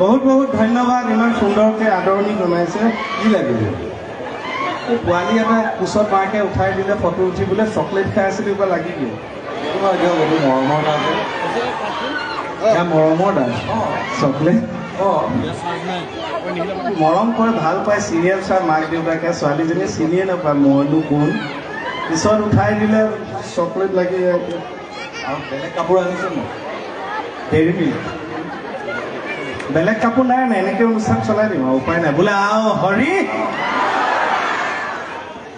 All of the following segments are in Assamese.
বহুত বহুত ধন্যবাদ ইমান সুন্দৰকৈ আদৰণি জনাইছে কি লাগিলে পোৱালি এটা কোচত মাকে উঠাই দিলে ফটো উঠিবলৈ চকলেট খাই আছিল কিবা লাগি গ'ল তোমাৰ এতিয়া বহুত মৰমৰ আছে এয়া মৰমৰ দাম চকলেট মৰম কৰে ভাল পায় চিৰিয়েল চাই মাক দেউতাকে ছোৱালীজনীয়ে চিনিয়ে নাপায় মইনো কোন পিছত উঠাই দিলে চকলেট লাগি আৰু বেলেগ কাপোৰ আনিছে ন ডেইৰী মিল্ক বেলেগ কাপোৰ নাই নাই এনেকৈ অনুষ্ঠান চলাই দিম আৰু উপায় নাই বোলে আও হৰি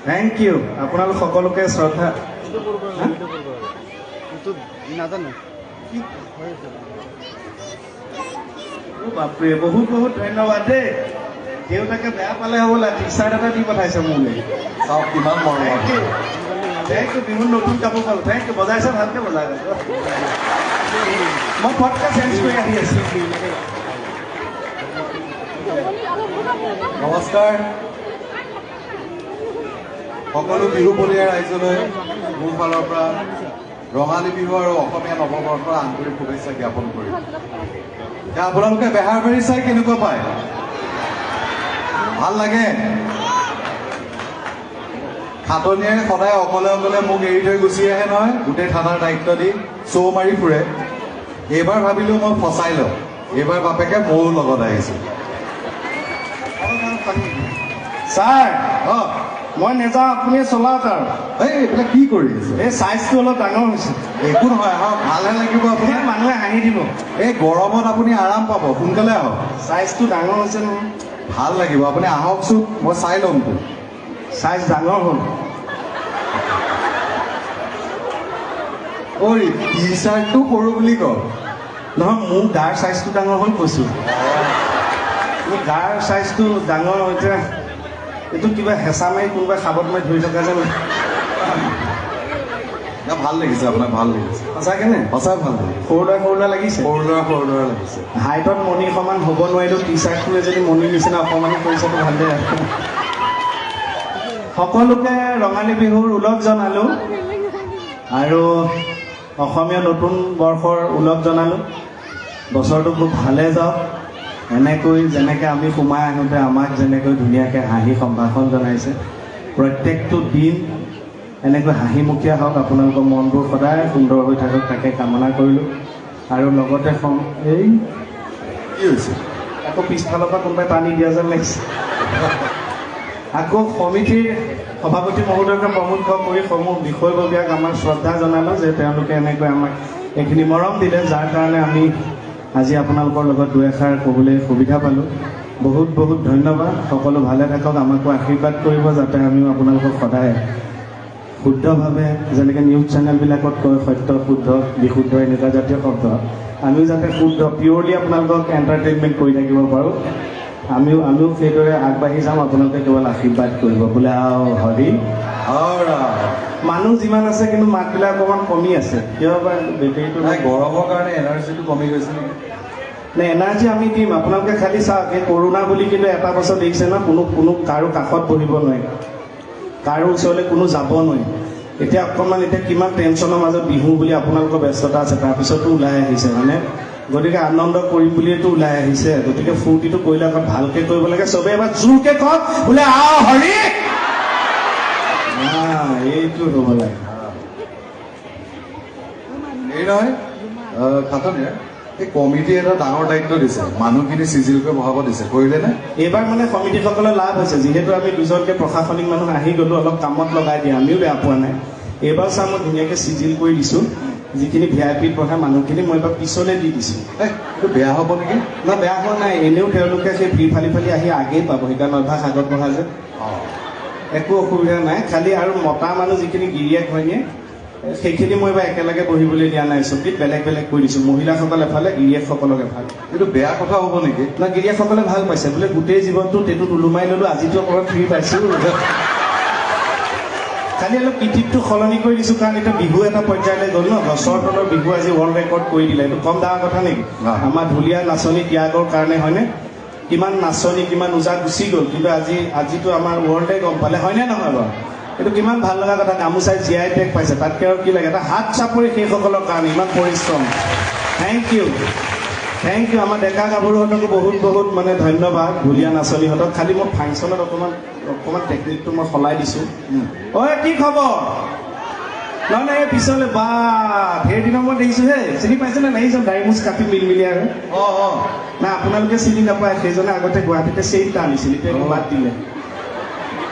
থেংক ইউ আপোনালোক সকলোকে শ্ৰদ্ধা নাজানো বাপৰে বহুত বহুত ধন্যবাদ দেই দেউতাকে বেয়া পালে হ'বলা টি চাৰ্ট এটা দি পঠাইছে মোলৈ চাওক কিমান মৰম থেংক ইউ বিহুত নতুন কাপোৰ পালোঁ থেংক ইউ বজাইছে ভালকৈ বজাই মই ফটকৈ চেঞ্জ কৰি আহি আছোঁ নমস্কাৰ সকলো বিহু বলীয়া ৰাইজলৈ মোৰ ফালৰ পৰা ৰঙালী বিহু আৰু অসমীয়া নৱবৰ্ষৰ আন্তৰিক শুভেচ্ছা জ্ঞাপন কৰিম এতিয়া আপোনালোকে বেহাৰবাৰী চাই কেনেকুৱা পায় ভাল লাগে খাটনিয়ে সদায় অকলে অকলে মোক এৰি থৈ গুচি আহে নহয় গোটেই থানাৰ দায়িত্ব দি চৌ মাৰি ফুৰে এইবাৰ ভাবিলোঁ মই ফচাই লওঁ এইবাৰ বাপেকে ময়ো লগত আহিছোঁ ছাৰ অঁ মই নেযাওঁ আপুনিয়ে চলাওক আৰু এইবিলাক কি কৰি আছে এই চাইজটো অলপ ডাঙৰ হৈছে একো নহয় আহক ভালহে লাগিব আপোনাৰ মানুহে হাঁহি দিব এই গৰমত আপুনি আৰাম পাব সোনকালে আহক চাইজটো ডাঙৰ হৈছে নহয় ভাল লাগিব আপুনি আহকচোন মই চাই ল'মতো চাইজ ডাঙৰ হ'ল ঐ টি চাৰ্টটো সৰু বুলি কওক নহয় মোৰ গাৰ চাইজটো ডাঙৰ হ'ল কৈছোঁ মোৰ গাৰ চাইজটো ডাঙৰ হৈছে এইটো কিবা হেঁচা মাৰি কোনোবাই খাবত মাৰি ধৰি থকা যেন ভাল লাগিছে আপোনাক ভাল লাগিছে সঁচাকৈ নে সঁচাই ভাল লাগিছে সৰু ল'ৰা লাগিছে সৰু ল'ৰা লাগিছে হাইটত মণি সমান হ'ব নোৱাৰিলেও টি চাৰ্টটোৱে যদি মণিৰ নিচিনা অকণমানি কৰিছেতো ভালেই সকলোকে ৰঙালী বিহুৰ ওলগ জনালোঁ আৰু অসমীয়া নতুন বৰ্ষৰ ওলগ জনালোঁ বছৰটো খুব ভালে যাওক এনেকৈ যেনেকৈ আমি সোমাই আহোঁতে আমাক যেনেকৈ ধুনীয়াকৈ হাঁহি সম্ভাষণ জনাইছে প্ৰত্যেকটো দিন এনেকৈ হাঁহিমুখীয়া হওক আপোনালোকৰ মনবোৰ সদায় সুন্দৰ হৈ থাকক তাকে কামনা কৰিলোঁ আৰু লগতে এই কি হৈছে আকৌ পিছফালৰ পৰা কোনোবাই টানি দিয়া যেন লাগিছে আকৌ সমিতিৰ সভাপতি মহোদয়কে প্ৰমুখ্য কৰি সমূহ বিষয়ববীয়াক আমাক শ্ৰদ্ধা জনালোঁ যে তেওঁলোকে এনেকৈ আমাক এইখিনি মৰম দিলে যাৰ কাৰণে আমি আজি আপোনালোকৰ লগত দুই এষাৰ ক'বলৈ সুবিধা পালোঁ বহুত বহুত ধন্যবাদ সকলো ভালে থাকক আমাকো আশীৰ্বাদ কৰিব যাতে আমিও আপোনালোকক সদায় শুদ্ধভাৱে যেনেকৈ নিউজ চেনেলবিলাকত কয় সত্য শুদ্ধ বিশুদ্ধ এনেকুৱা জাতীয় শব্দ আমিও যাতে শুদ্ধ পিয়'ৰলি আপোনালোকক এণ্টাৰটেইনমেণ্ট কৰি থাকিব পাৰোঁ আমিও সেইদৰে আগবাঢ়ি যাম আপোনালোকে কেৱল আশীৰ্বাদ কৰিব বোলে আও হৰি মানুহ যিমান আছে কিন্তু মাতবিলাক অকণমান কমি আছে কিয় বা বেটেৰীটো নাই গৰমৰ কাৰণে এনাৰ্জিটো কমি গৈছে নেকি নে এনাৰ্জি আমি দিম আপোনালোকে খালি চাওক এই কৰোণা বুলি কিন্তু এটা বছৰ দেখিছে ন কোনো কাৰো কাষত বহিব নোৱাৰে কাৰো ওচৰলৈ কোনো যাব নোৱাৰে এতিয়া অকণমান এতিয়া কিমান টেনশ্যনৰ মাজত বিহু বুলি আপোনালোকৰ ব্যস্ততা আছে তাৰপিছতো ওলাই আহিছে মানে গতিকে আনন্দ কৰিম বুলিয়েতো ওলাই আহিছে গতিকে ফূৰ্তিটো কৰিলে অকণ ভালকৈ কৰিব লাগে চবেই এবাৰ জোৰকৈ কওক বোলে আও হৰি এইটো হ'ব লাগে এই নহয় খাটনিয়ে এই কমিটিয়ে এটা ডাঙৰ দায়িত্ব দিছে মানুহখিনি চিজিলকৈ বহাব দিছে কৰিলেনে এইবাৰ মানে সমিতিসকলৰ লাভ হৈছে যিহেতু আমি দুজনকৈ প্ৰশাসনিক মানুহ আহি গ'লোঁ অলপ কামত লগাই দিয়ে আমিও বেয়া পোৱা নাই এইবাৰ চাওঁ মই ধুনীয়াকৈ চিজিল কৰি দিছোঁ যিখিনি VIP পঢ়া মানুহখিনি মই এবাৰ পিছলৈ দি দিছোঁ এইটো বেয়া হ'ব নেকি না বেয়া হোৱা নাই এনেও তেওঁলোকে সেই ভিৰ ফালি ফালি আহি আগেই পাব সেইকাৰণে অভ্যাস আগত বঢ়া যে একো অসুবিধা নাই খালি আৰু মতা মানুহ যিখিনি গিৰিয়েক হয়নে সেইখিনি মই এবাৰ একেলগে বহিবলৈ দিয়া নাই চকীত বেলেগ বেলেগ কৰি দিছোঁ মহিলাসকল এফালে গিৰিয়েকসকলক এফালে এইটো বেয়া কথা হ'ব নেকি না গিৰিয়েকসকলে ভাল পাইছে বোলে গোটেই জীৱনটো টেটুত ওলোমাই ল'লোঁ আজিতো অকণমান ফ্ৰী পাইছোঁ খালি অলপ কৃতিত্বটো সলনি কৰি দিছোঁ কাৰণ এতিয়া বিহু এটা পৰ্যায়লৈ গ'ল ন গছৰ তলৰ বিহু আজি ৱৰ্ল্ড ৰেকৰ্ড কৰি দিলে এইটো কম ডাঙৰ কথা নেকি আমাৰ ঢুলীয়া নাচনী ত্যাগৰ কাৰণে হয়নে কিমান নাচনী কিমান ওজা গুচি গ'ল কিন্তু আজিতো আমাৰ ৱৰ্ল্ডে গম পালে হয়নে নহয় বাৰু এইটো কিমান ভাল লগা কথা গামোচাই GI টেগ পাইছে তাতকৈ আৰু কি লাগে এটা হাত চাপৰি সেইসকলৰ কাৰণে ইমান পৰিশ্ৰম থেংক ইউ থেংক ইউ আমাৰ ডেকা গাভৰুহঁতকো বহুত বহুত মানে ধন্যবাদ ভুলীয়া নাচনীহঁতক খালি মোৰ ফাংচনত অকণমান টেকনিকটো মই সলাই দিছোঁ ঐ কি খবৰ নহয় এই পিছলৈ বা ধেৰ দিনৰ মই দেখিছোঁ হে চিনি পাইছেনে নাহিছোঁ দাড়ি মোচ কাটি মিলমিলিয়া না আপোনালোকে চিনি নাপায় সেইজনে আগতে গুৱাহাটীতে চেইনটা আনিছিল এতিয়া বাদ দিলে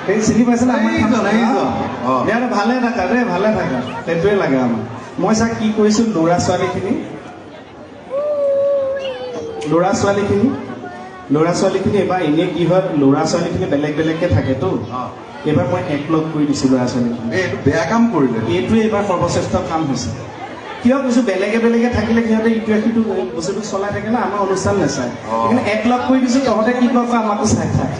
সেই চিনি পাইছেনে আমাৰ ভালে থাকা দেই ভালে থাকা সেইটোৱে লাগে আমাক মই চাই কি কৰিছোঁ ল'ৰা ছোৱালীখিনি এবাৰ এনেই কি হয় ল'ৰা ছোৱালীখিনি বেলেগ বেলেগকে থাকেতো এইবাৰ মই একলগ কৰি দিছোঁ ল'ৰা ছোৱালীখিনি এইটো বেয়া কাম কৰিলে এইটোৱে এইবাৰ সৰ্বশ্ৰেষ্ঠ কাম হৈছে কিয় কৈছোঁ বেলেগে বেলেগে থাকিলে সিহঁতে ইটোৱে সিটো বস্তুটো চলাই থাকে না আমাৰ অনুষ্ঠান নাচায় সেইকাৰণে একলগ কৰি দিছোঁ তহঁতে কি কয় আমাকো চাই থাক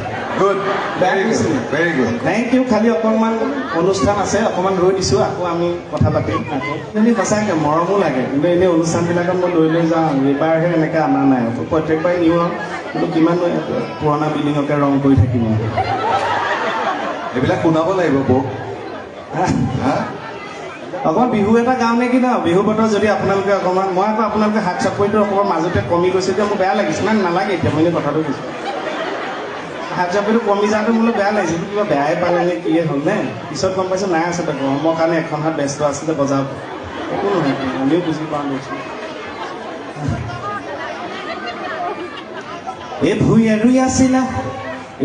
থেংক ইউ খালি অকণমান অনুষ্ঠান আছে অকণমান ৰৈ দিছোঁ আকৌ আমি কথা পাতিম আকৌ কিন্তু সঁচাকৈ মৰমো লাগে কিন্তু এনেই অনুষ্ঠানবিলাকত মই লৈ যাওঁ এইবাৰহে এনেকৈ অনা নাই প্ৰত্যেকবাৰে নিওঁ আৰু কিন্তু কিমান পুৰণা বিল্ডিঙকে ৰং কৰি থাকিম আৰু এইবিলাক শুনাব লাগিব বৌ অকণমান বিহু এটা গাওঁ নেকি ন বিহু বতৰ যদি আপোনালোকে অকণমান মই আকৌ আপোনালোকে হাত চাপৰিটো অকণমান মাজতে কমি গৈছে যে মোৰ বেয়া লাগিছে মানে নালাগে এতিয়া মই কথাটো কৈছোঁ হাত চাপৰিটো কমি যাওঁতে মোলৈ বেয়া লাগিছে কিবা বেয়াই পালে নে কিয়ে হ'ল নে পিছত গম পাইছোঁ নাই আছে গৰমৰ কাৰণে এখন হাত ব্যস্ত আছিলে বজাৰত একো নহয় আমিও বুজি পোৱা গৈছোঁ এই ভুই ৰুই আছিলা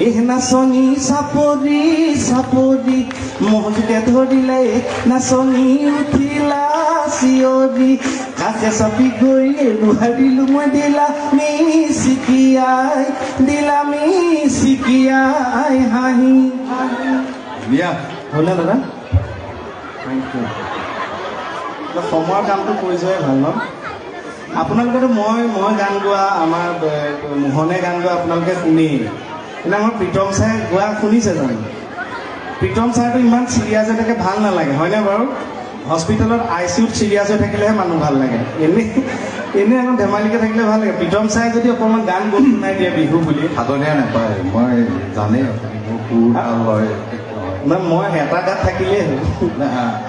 এই নাচনী চাপৰি চাপৰি মহজুকে ধৰিলে নাচনী উঠিলা চিঞৰি কাষে চাপি গৈ লুহাৰিলো মই দিলা মিচিকিয়াই হাঁহি হ'লে দাদা থেংক ইউ সময়ৰ কামটো কৰি যোৱাই ভাল ন আপোনালোকেতো মই গান গোৱা আমাৰ মোহনে গান গোৱা আপোনালোকে শুনি কিন্তু আমাৰ প্ৰীতম ছাৰে গোৱা শুনিছে জানো প্ৰীতম ছাৰটো ইমান চিৰিয়াছ হৈ থাকে ভাল নালাগে হয়নে বাৰু হস্পিটেলত ICUত চিৰিয়াছ হৈ থাকিলেহে মানুহ ভাল লাগে এনেই আকৌ ধেমালিকে থাকিলে ভাল লাগে প্ৰীতম ছাৰে যদি অকণমান গান গোৱা শুনাই দিয়ে বিহু বুলি সাধনীয়া নাপায় মই জানেই আপুনি মোৰ সুৰ ভাল হয় মই এটা গাত থাকিলেই হ'ল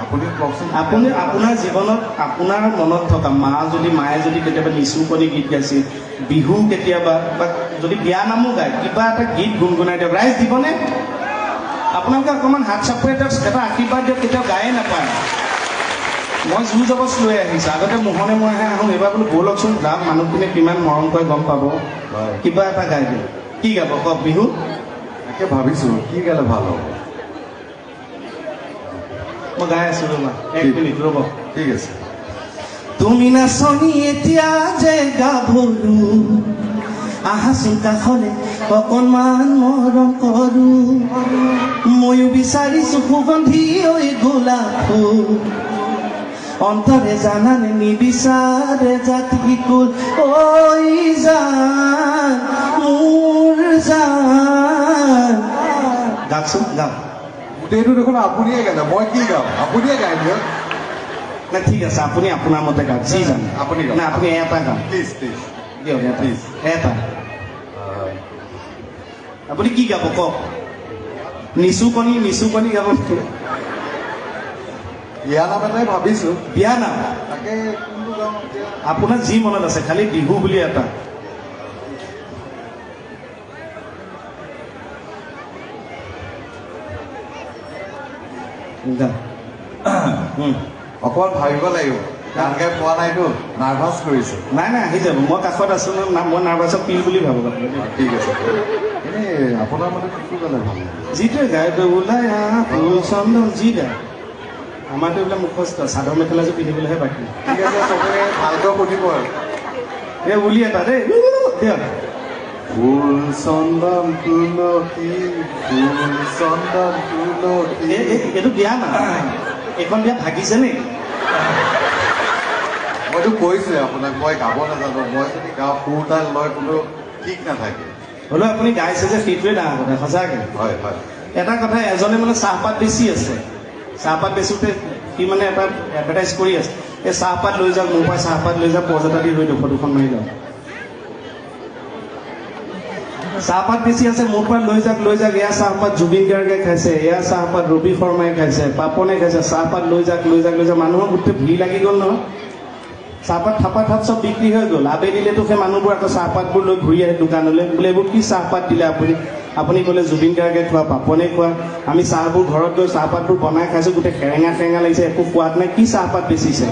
আপুনি কওকচোন আপুনি আপোনাৰ জীৱনত আপোনাৰ মনত থকা মায়ে যদি কেতিয়াবা নিচুকনি গীত গাইছিল বিহু কেতিয়াবা বা যদি বিয়া নামো গায় কিবা এটা গীত গুণগুণাই দিয়ক ৰাইজ দিবনে আপোনালোকে অকণমান হাত চাপৰি এটা আশীৰ্বাদ দিয়ক কেতিয়াও গায়ে নাপায় মই জোৰ জবজ লৈ আহিছোঁ আগতে মোহনে মইহে আহোঁ এইবাৰ বোলো ব'লকচোন যাম মানুহখিনিয়ে কিমান মৰম কৰে গম পাব কিবা এটা গাই দিয়ক কি গাব কওক বিহু তাকে ভাবিছোঁ কি গালে ভাল হ'ব মই গাই আছোঁ ৰ'বা 1 মিনিট ৰ'ব ঠিক আছে তুমি নাচনী এতিয়া যে গাভৰু আহাচোন কাষলে অকণমান মৰম কৰো ময়ো বিচাৰিছোঁ সুগন্ধি ঐ গোলাপ ফুল অন্তৰে জানানে নিবিচাৰে জাতি কুল ঐ জান মোৰ জান গাওকচোন গাওক গোটেইটো দেখোন আপুনিয়ে গালে মই কি গাম আপুনিয়ে গাই দিয়ক না ঠিক আছে আপুনি আপোনাৰ মতে গাওক যি জানে আপুনি না আপুনি এটা গাওক প্লিজ দিয়ক প্লিজ এটা আপুনি কি গাব কওক নিচুকনি গাব বিয়া নাম এটাই ভাবিছোঁ বিয়া নাম তাকে কোনটো গাম এতিয়া আপোনাৰ যি মনত আছে খালি বিহু বুলি এটা অকণমান ভাবিব লাগিব গান গাই পোৱা নাইতো নাৰ্ভাছ কৰিছোঁ নাই আহি যাব মই কাষত আছোঁ মই নাৰ্ভাছক পিল বুলি ভাবোঁ ঠিক আছে এনেই আপোনাৰ মতে কোনটো গালে ভাল লাগে যিটোৱে গাই ওলাই আহা ফুল চন্দন যি গায় আমাৰতো এইবিলাক মুখস্থ চাদৰ মেখেলাযোৰ পিন্ধিবলৈহে বাকী ঠিক আছে চবে ভালকৈ শুনিব আৰু এই উলি এটা দেই দিয়ক ফুল চন্দন তুলসী এইটো বিয়া না এইখন বিয়া ভাগিছে নেকি মইতো কৈছোৱে আপোনাক মই গাব নাজানো মই যদি গাওঁ সুৰ তাল লয় কোনো ঠিক নাথাকে হ'লেও আপুনি গাইছে যে সেইটোৱে ডাঙৰ কথা সঁচাকৈ হয় এটা কথা এজনে মানে চাহপাত বেছি আছে চাহপাত বেচোঁতে সি মানে এটা এডভাৰটাইজ কৰি আছে এই চাহপাত লৈ যাওক মোৰ পৰা চাহপাত লৈ যাওক পজ এটা দি ৰৈ দুখন মাৰি যাওক চাহপাত বেছি আছে মোৰ পৰা লৈ যাওক এয়া চাহপাত জুবিন গাৰ্গে খাইছে এয়া চাহপাত ৰবি শৰ্মাই খাইছে পাপনে খাইছে চাহপাত লৈ যাওক মানুহৰ গোটেই ভিৰ লাগি গ'ল নহয় চাহপাত থাপ চব বিক্ৰী হৈ গ'ল। আবেলিলেতো সেই মানুহবোৰ আকৌ চাহপাতবোৰ লৈ ঘূৰি আহে দোকানলৈ, বোলে এইবোৰ কি চাহপাত দিলে আপুনি ক'লে জুবিন গাৰ্গে খোৱা, পাপনে খোৱা। আমি চাহবোৰ ঘৰত গৈ চাহপাতবোৰ বনাই খাইছোঁ, গোটেই সেৰেঙা লাগিছে, একো সোৱাদ নাই, কি চাহপাত বেচিছে?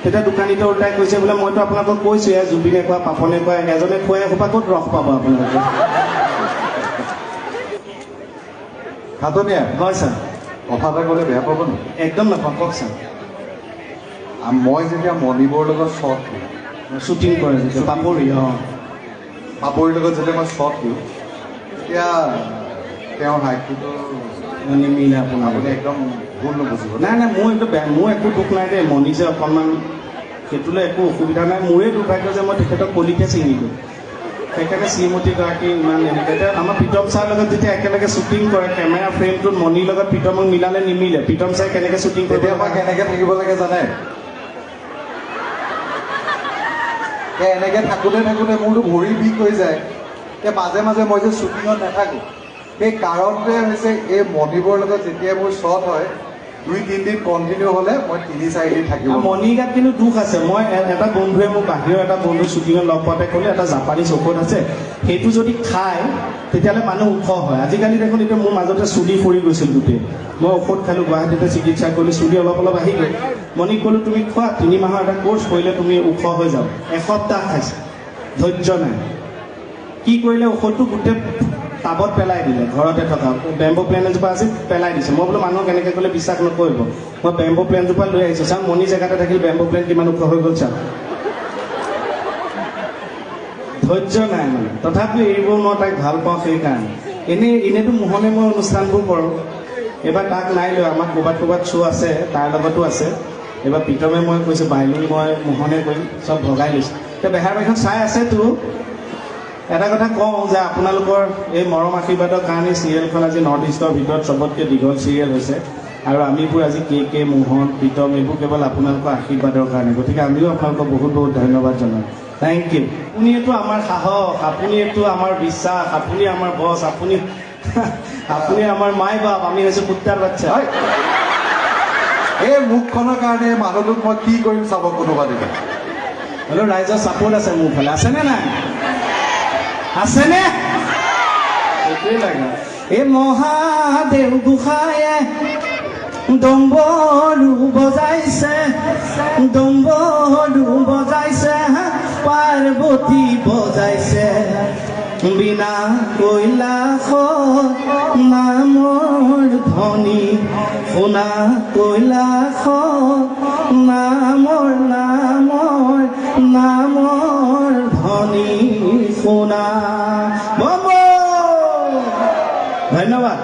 তেতিয়া দোকানীটো ওলটাই কৈছে বোলে মইতো আপোনালোকক কৈছোঁ এয়া জুবিনে খোৱা, পাপনে খোৱা, এজনে খুৱাই এসোপা ক'ত ৰস পাব আপোনালোকে। খাতনীয়া হয় ছাৰ। কথা এটা ক'লে বেয়া পাব নেকি? একদম নাপাওঁ, কওক ছাৰ। মই যেতিয়া মণিবৰ লগত শ্বট দিওঁ, শ্বুটিং কৰে যেতিয়া পাপৰি, পাপৰিৰ লগত যেতিয়া মই শ্বট দিওঁ, তেতিয়া তেওঁৰ হাইটটোতো নিমিলে আপোনাৰ। আপুনি একদম ভুল নুবুজিব। নাই মোৰ একো দুখ নাই দেই, মণি যে অকণমান সেইটোলৈ একো অসুবিধা নাই। মোৰে দুৰ্ভাগ্য যে মই তেখেতক কলিতে চিঙিলোঁ। সেইকাৰণে শ্ৰীমতীগৰাকী ইমান এনেকৈ এতিয়া আমাৰ প্ৰীতম ছাৰৰ লগত যেতিয়া একেলগে শ্বুটিং কৰে, কেমেৰা ফ্ৰেমটোত মণিৰ লগত প্ৰীতমক মিলালে নিমিলে। প্ৰীতম ছাৰে কেনেকৈ শ্বুটিং কৰিব তেতিয়া মই কেনেকৈ থাকিব লাগে জানে? এনেকৈ থাকোঁতে মোৰতো ভৰি বিষ হৈ যায়। মাজে মই যে শ্বুটিঙত নাথাকোঁ, সেই কাৰণটোৱে হৈছে এই মণিবৰ লগত যেতিয়া মোৰ শ্বট হয়, 2-3 দিন কণ্টিনিউ হ'লে মই 3-4 দিন থাকিব। মণিৰ গাত কিন্তু দুখ আছে। মই এটা বন্ধুৱে মোক বাহিৰৰ এটা বন্ধু শ্বুটিঙত লগ পাওঁতে ক'লে এটা জাপানীজ ঔষধ আছে, সেইটো যদি খায় তেতিয়াহ'লে মানুহ ওখ হয়। আজিকালি দেখোন এতিয়া মোৰ মাজতে চুলি সৰি গৈছিল গোটেই। মই ঔষধ খালোঁ, গুৱাহাটীতে চিকিৎসা কৰিলোঁ, চুলি অলপ আহি গ'ল। মণিক ক'লোঁ তুমি খোৱা, 3 মাহৰ এটা কোৰ্চ কৰিলে তুমি ওখ হৈ যাওঁ। এসপ্তাহ খাইছে, ধৈৰ্য নাই। কি কৰিলে ঔষধটো গোটেই টাবত পেলাই দিলে, ঘৰতে থকা বেম্বো প্লেন এজোপা আছিল, পেলাই দিছে। মই বোলো মানুহক এনেকৈ ক'লে বিশ্বাস নকৰিব। মই বেম্বো প্লেনজোপা লৈ আহিছোঁ, চাওক মণি জেগাতে থাকিল বেম্বো প্লেন কিমান ওখ হৈ গ'ল চাওক। ধৈৰ্য নাই মানে, তথাপিও এৰিব মই তাক ভাল পাওঁ সেইকাৰণে। এনেইতো মোহনে মই অনুষ্ঠানবোৰ কৰোঁ। এইবাৰ তাক নাই লৈ, আমাৰ ক'ৰবাত শ্ব' আছে, তাৰ লগতো আছে। এইবাৰ প্ৰীতমে মই কৈছোঁ বাইলুং মই মোহনে কৰিম, চব ভগাই লৈছোঁ। এতিয়া বেহাৰবাৰীখন চাই আছেতো। এটা কথা কওঁ যে আপোনালোকৰ এই মৰম আশীৰ্বাদৰ কাৰণে চিৰিয়েলখন আজি নৰ্থ ইষ্টৰ ভিতৰত চবতকৈ দীঘল চিৰিয়েল হৈছে। আৰু আমিবোৰ আজি কে মোহন, প্ৰীতম এইবোৰ কেৱল আপোনালোকৰ আশীৰ্বাদৰ কাৰণে। গতিকে আমিও আপোনালোকক বহুত ধন্যবাদ জনাওঁ। Thank U. আপুনিয়েতো আমাৰ সাহস, আপুনিয়েতো আমাৰ বিশ্বাস, আপুনি আমাৰ বছ, আপুনি আমাৰ মাই বাপ, আমি হৈছোঁ কুত্তাৰ বাচ্চা। এই মুখখনৰ কাৰণে মানুহটোক মই কি কৰিম চাব কোনোবা দিনা। হ'লেও ৰাইজৰ ছাপোৰ্ট আছে মোৰ ফালে, আছেনে নাই? আছেনে? সেইটোৱে লাগে। এই মহাদেৱ গোসাঁয়ে ডম্বৰু বজাইছে, পাৰ্বতী বজাইছে, বিনা কৈলাশত নামৰ ধ্বনি, শুনা কৈলাশত নামৰ ধ্বনি শুনা। ধন্যবাদ।